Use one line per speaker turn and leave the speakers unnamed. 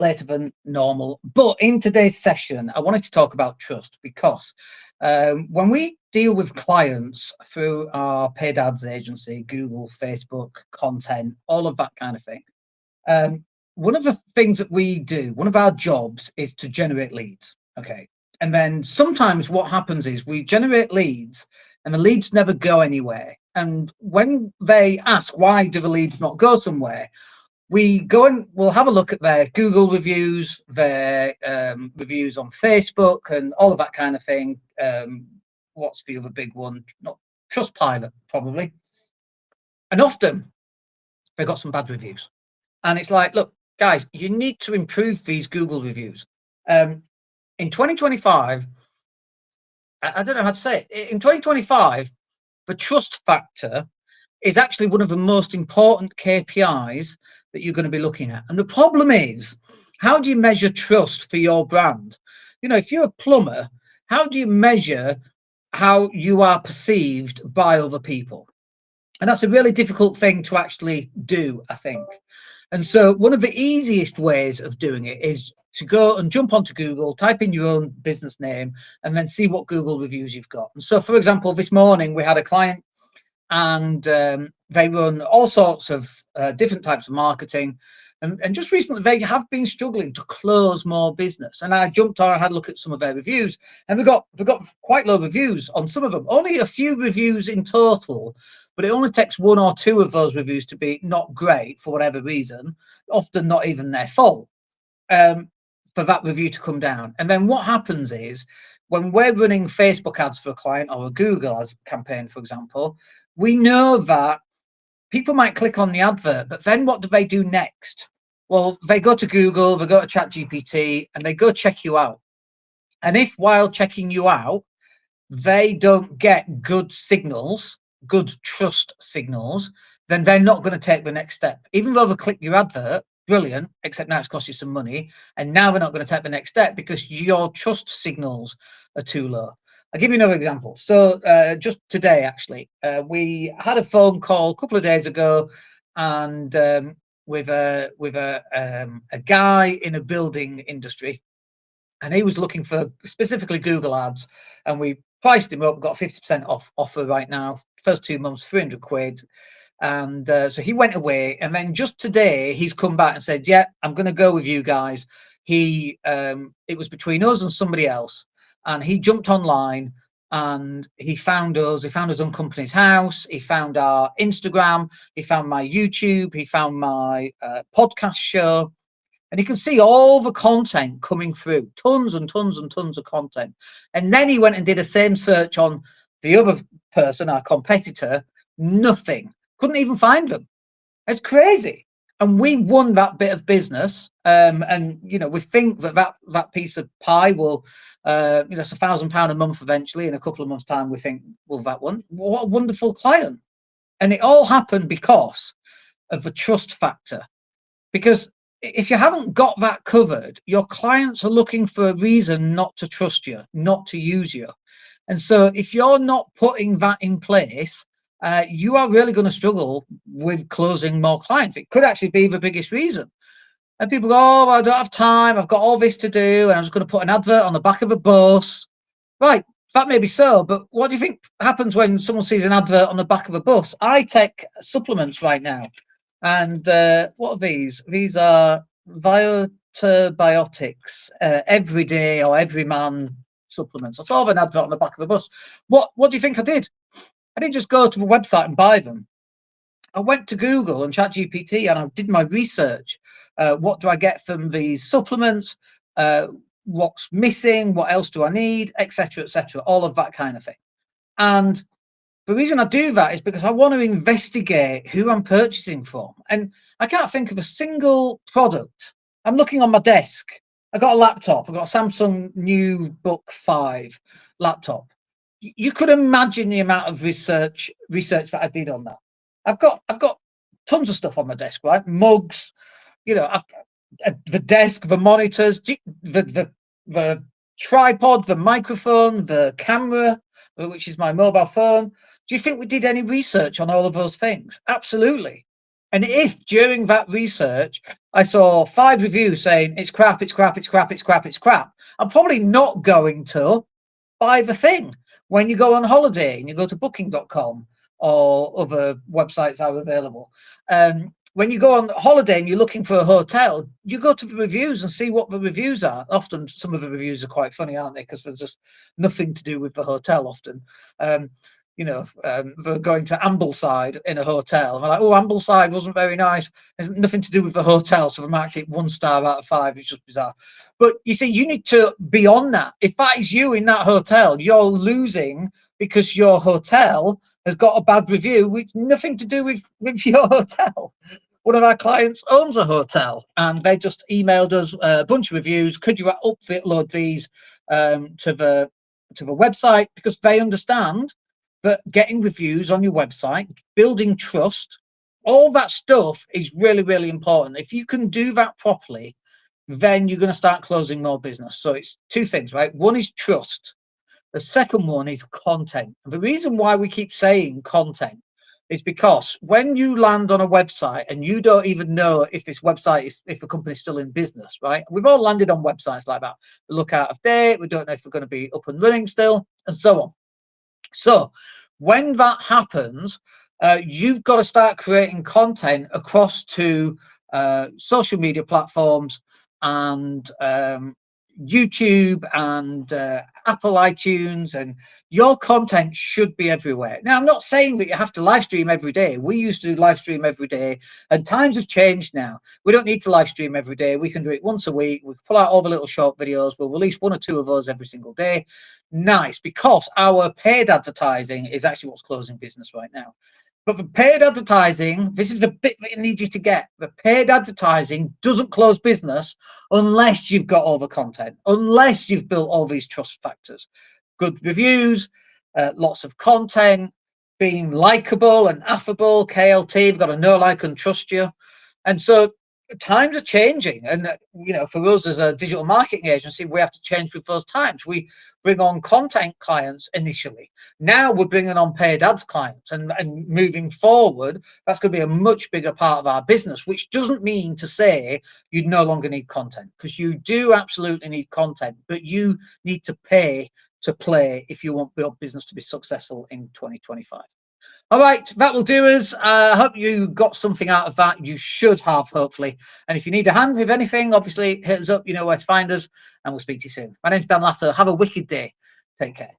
later than normal. But in today's session, I wanted to talk about trust because when we deal with clients through our paid ads agency, Google, Facebook, content, all of that kind of thing, one of the things that we do, one of our jobs is to generate leads. Okay. And then sometimes what happens is we generate leads and the leads never go anywhere. And when they ask, why do the leads not go somewhere? We go and we'll have a look at their Google reviews, their reviews on Facebook, and all of that kind of thing. What's the other big one? Not Trustpilot, probably. And often they've got some bad reviews. And it's like, look, guys, you need to improve these Google reviews. In 2025, I don't know how to say it. In 2025, the trust factor is actually one of the most important KPIs that you're going to be looking at. And the problem is, how do you measure trust for your brand? You know, if you're a plumber, how do you measure how you are perceived by other people? And that's a really difficult thing to actually do, I think. And so one of the easiest ways of doing it is to go and jump onto Google, type in your own business name, and then see what Google reviews you've got. And so, for example, this morning we had a client and they run all sorts of different types of marketing. And just recently, they have been struggling to close more business. And I jumped on, I had a look at some of their reviews, and they've got quite low reviews on some of them. Only a few reviews in total, but it only takes one or two of those reviews to be not great for whatever reason, often not even their fault, for that review to come down. And then what happens is, when we're running Facebook ads for a client or a Google ads campaign, for example, we know that people might click on the advert, but then what do they do next? Well, they go to Google, they go to ChatGPT, and they go check you out. And if while checking you out, they don't get good signals, good trust signals, then they're not going to take the next step. Even though they click your advert, brilliant, except now it's cost you some money. And now they're not going to take the next step because your trust signals are too low. I'll give you another example. So just today, actually, we had a phone call a couple of days ago, and with a guy in a building industry, and he was looking for specifically Google ads, and we priced him up, got 50% off offer right now. First 2 months, 300 quid. And so he went away, and then just today he's come back and said, yeah, I'm going to go with you guys. It was between us and somebody else. And he jumped online and he found us. He found us on company's house. He found our Instagram. He found my YouTube. He found my podcast show. And you can see all the content coming through, tons and tons and tons of content. And then he went and did a same search on the other person, our competitor, nothing. Couldn't even find them. It's crazy. And we won that bit of business. And, you know, we think that piece of pie will, it's £1,000 a month eventually. In a couple of months' time, we think, well, that one, what a wonderful client. And it all happened because of the trust factor. Because if you haven't got that covered, your clients are looking for a reason not to trust you, not to use you. And so if you're not putting that in place, you are really going to struggle with closing more clients. It could actually be the biggest reason. And people go, oh, well, I don't have time. I've got all this to do. And I'm just going to put an advert on the back of a bus. Right. That may be so. But what do you think happens when someone sees an advert on the back of a bus? I take supplements right now. And what are these? These are Viotobiotics, everyday or every man supplements. I saw an advert on the back of the bus. What do you think I did? I didn't just go to the website and buy them. I went to Google and ChatGPT and I did my research. What do I get from these supplements? What's missing? What else do I need? Etc. etc. All of that kind of thing. And the reason I do that is because I want to investigate who I'm purchasing from. And I can't think of a single product. I'm looking on my desk. I got a laptop. I got a Samsung New Book 5 laptop. You could imagine the amount of research that I did on that. I've got tons of stuff on my desk, right? Mugs, you know, the desk, the monitors, the tripod, the microphone, the camera, which is my mobile phone. Do you think we did any research on all of those things? Absolutely. And if during that research I saw 5 reviews saying it's crap, it's crap, it's crap, it's crap, it's crap, I'm probably not going to buy the thing. When you go on holiday and you go to booking.com or other websites that are available, when you go on holiday and you're looking for a hotel, you go to the reviews and see what the reviews are. Often some of the reviews are quite funny, aren't they? Because there's just nothing to do with the hotel often. They're going to Ambleside in a hotel, and they're like, oh, Ambleside wasn't very nice. There's nothing to do with the hotel, so they might take 1 star out of 5. It's just bizarre. But you see, you need to be on that. If that is you in that hotel, you're losing because your hotel has got a bad review, which nothing to do with your hotel. One of our clients owns a hotel, and they just emailed us a bunch of reviews. Could you upload these to the website? Because they understand that getting reviews on your website, building trust, all that stuff is really, really important. If you can do that properly, then you're going to start closing more business. So it's 2 things, right? One is trust. The second one is content. And the reason why we keep saying content is because when you land on a website and you don't even know if this website is, if the company's still in business, right? We've all landed on websites like that. We look out of date. We don't know if we're going to be up and running still, and so on. So when that happens, you've got to start creating content across to social media platforms and YouTube and Apple iTunes, and your content should be everywhere. Now, I'm not saying that you have to live stream every day. We used to live stream every day, and times have changed now. We don't need to live stream every day. We can do it once a week. We can pull out all the little short videos. We'll release 1 or 2 of those every single day. Nice, because our paid advertising is actually what's closing business right now. But for paid advertising, this is the bit that I need you to get. The paid advertising doesn't close business unless you've got all the content, unless you've built all these trust factors. Good reviews, lots of content, being likable and affable, KLT, you've got to know, like, and trust you. And so times are changing. And, for us as a digital marketing agency, we have to change with those times. We bring on content clients initially. Now we're bringing on paid ads clients, and moving forward, that's going to be a much bigger part of our business, which doesn't mean to say you no longer need content, because you do absolutely need content, but you need to pay to play if you want your business to be successful in 2025. All right, that will do us. I hope you got something out of that. You should have, hopefully. And if you need a hand with anything, obviously hit us up. You know where to find us, and we'll speak to you soon. My name's Dan Latter. Have a wicked day. Take care.